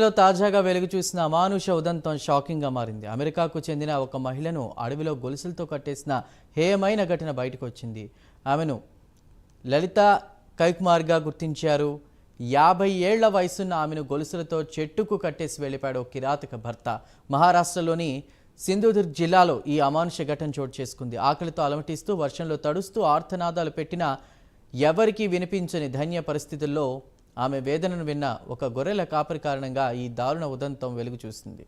లో తాజాగా వెలుగు చూసిన అమానుష ఉదంతం షాకింగ్ గా మారింది. అమెరికాకు చెందిన ఒక మహిళను అడవిలో గొలుసులతో కట్టేసిన హేయమైన ఘటన బయటకు వచ్చింది. ఆమెను లలిత కైకుమార్గా గుర్తించారు. 50 ఏళ్ల వయసున్న ఆమెను గొలుసులతో చెట్టుకు కట్టేసి వెళ్లిపాడు కిరాతక భర్త. మహారాష్ట్రలోని సింధుదుర్గ్ జిల్లాలో ఈ అమానుష ఘటన చోటు చేసుకుంది. ఆకలితో అలమటిస్తూ వర్షంలో తడుస్తూ ఆర్తనాదాలు పెట్టినా ఎవరికీ వినిపించని ధన్య పరిస్థితుల్లో ఆమె వేదనను విన్న ఒక గొర్రెల కాపరి కారణంగా ఈ దారుణ ఉదంతం వెలుగు చూసింది.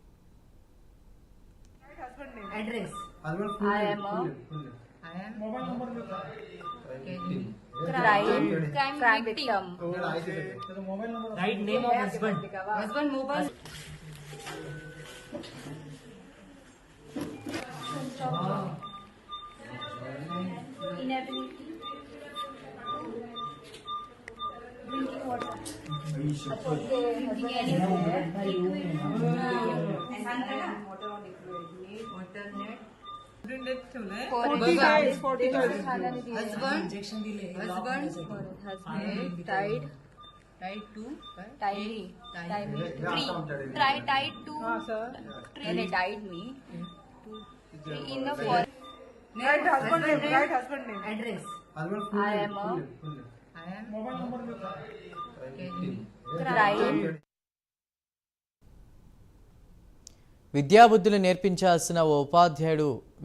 విద్యాబుద్ధులు నేర్పించాల్సిన ఓ ఉపాధ్యాయుడు